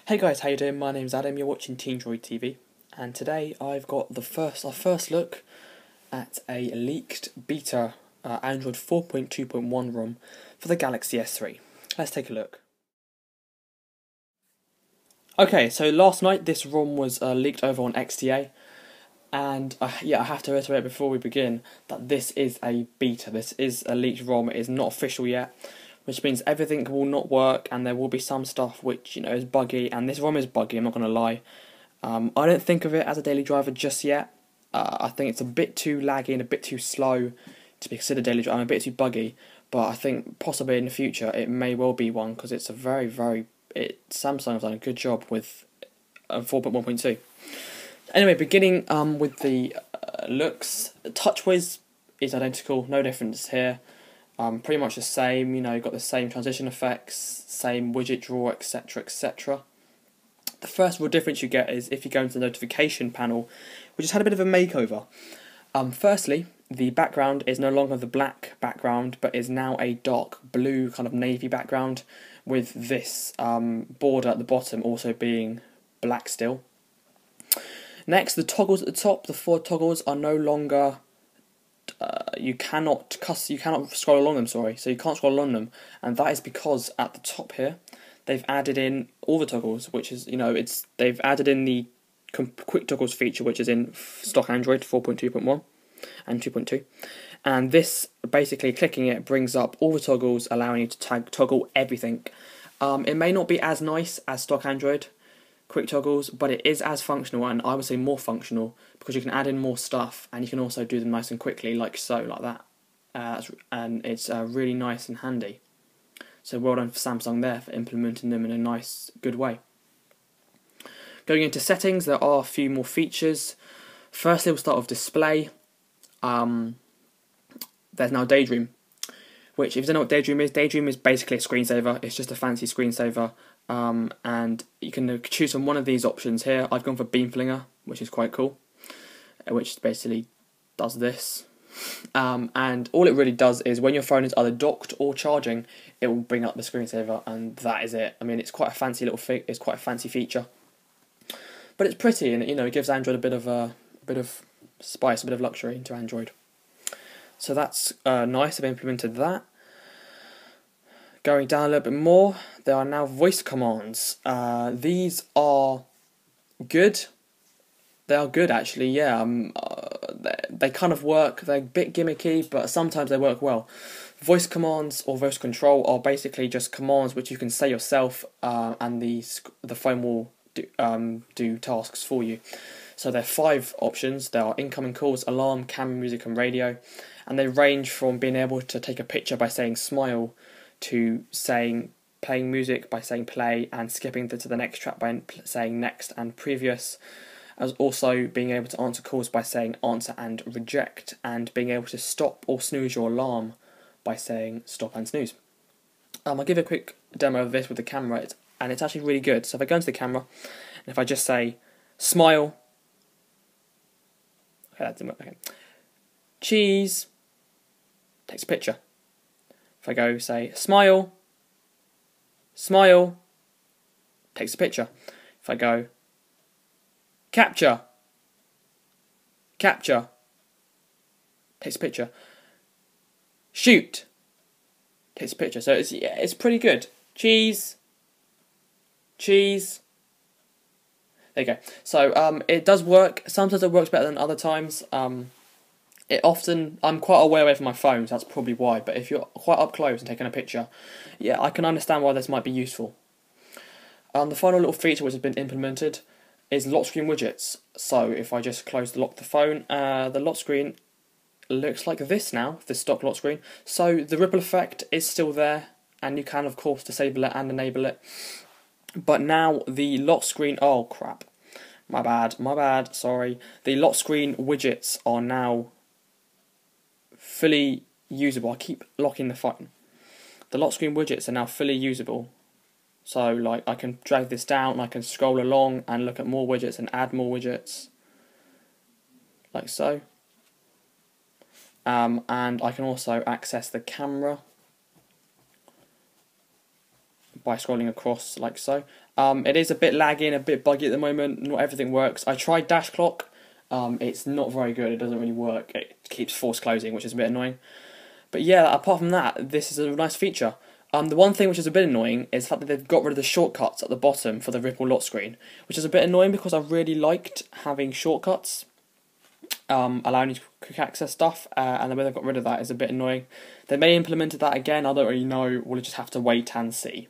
Hey guys, how you doing? My name's Adam, you're watching Teen Droid TV, and today I've got our first look at a leaked beta Android 4.2.1 ROM for the Galaxy S3. Let's take a look. Okay, so last night this ROM was leaked over on XDA, and I have to reiterate before we begin that this is a beta, this is a leaked ROM, it is not official yet, which means everything will not work and there will be some stuff which, is buggy, and this ROM is buggy, I'm not going to lie. I don't think of it as a daily driver just yet. I think it's a bit too laggy and a bit too slow to be considered daily driver, and a bit too buggy, but I think possibly in the future it may well be one, because it's a Samsung have done a good job with 4.1.2. Anyway, beginning with the looks, TouchWiz is identical, no difference here. Pretty much the same, you've got the same transition effects, same widget drawer, etc, etc. The first real difference you get is if you go into the notification panel, which has had a bit of a makeover. Firstly, the background is no longer the black background, but is now a dark blue kind of navy background, with this border at the bottom also being black still. Next, the toggles at the top, the 4 toggles are no longer... you cannot scroll along them, so you can't scroll along them, and that is because at the top here they've added in all the toggles, which is, they've added in the quick toggles feature, which is in stock Android 4.2.1 and 2.2, and this, basically clicking it, brings up all the toggles, allowing you to toggle everything. It may not be as nice as stock Android quick toggles, but it is as functional, and I would say more functional, because you can add in more stuff and you can also do them nice and quickly, like that, and it's really nice and handy. So well done for Samsung there for implementing them in a nice, good way. Going into settings, there are a few more features. Firstly, we'll start with display. There's now Daydream, which, if you don't know what Daydream is basically a screensaver. It's just a fancy screensaver. And you can choose from one of these options here. I've gone for Beam Flinger, which is quite cool, which basically does this. And all it really does is when your phone is either docked or charging, it will bring up the screensaver, and that is it. I mean, it's quite a fancy it's quite a fancy feature, but it's pretty, and it gives Android a bit of spice, a bit of luxury into Android. So that's nice. They've implemented that. Going down a little bit more, there are now voice commands. These are good. They are good, actually, yeah. They kind of work. They're a bit gimmicky, but sometimes they work well. Voice commands or voice control are basically just commands which you can say yourself, and the phone will do tasks for you. So there are 5 options. There are incoming calls, alarm, camera, music, and radio, and they range from being able to take a picture by saying smile, to playing music by saying play, and skipping to the next track by saying next and previous, as also being able to answer calls by saying answer and reject, and being able to stop or snooze your alarm by saying stop and snooze. I'll give a quick demo of this with the camera, and it's actually really good. So if I go into the camera, and if I just say smile, okay, that didn't work. Okay. Cheese, takes a picture. If I go say smile, takes a picture. If I go capture, takes a picture. Shoot, takes a picture. So it's pretty good. Cheese. There you go. So it does work. Sometimes it works better than other times. I'm quite away from my phone, so that's probably why, but if you're quite up close and taking a picture, yeah, I can understand why this might be useful. The final little feature which has been implemented is lock screen widgets. So if I just lock the phone, the lock screen looks like this now, the stock lock screen. So the ripple effect is still there, and you can of course disable it and enable it. But now the lock screen, oh crap, my bad, sorry. The lock screen widgets are now fully usable. I keep locking the phone. The lock screen widgets are now fully usable. So I can drag this down, I can scroll along and look at more widgets and add more widgets, like so. And I can also access the camera by scrolling across like so. It is a bit laggy and a bit buggy at the moment. Not everything works. I tried Dash Clock. It's not very good. It doesn't really work. It keeps force closing, which is a bit annoying. But yeah, apart from that, this is a nice feature. The one thing which is a bit annoying is the fact that they've got rid of the shortcuts at the bottom for the Ripple lock screen, which is a bit annoying because I really liked having shortcuts, allowing you to quick access stuff, and the way they've got rid of that is a bit annoying. They may implement that again, I don't really know, we'll just have to wait and see.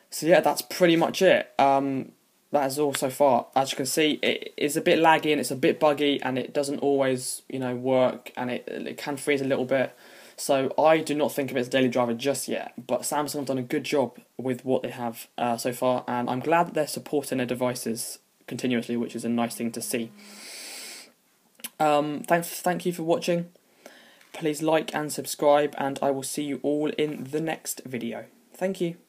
So yeah, that's pretty much it. That is all so far. As you can see, it is a bit laggy and it's a bit buggy and it doesn't always, work, and it can freeze a little bit. So I do not think of it as a daily driver just yet, but Samsung have done a good job with what they have so far, and I'm glad that they're supporting their devices continuously, which is a nice thing to see. Thank you for watching. Please like and subscribe, and I will see you all in the next video. Thank you.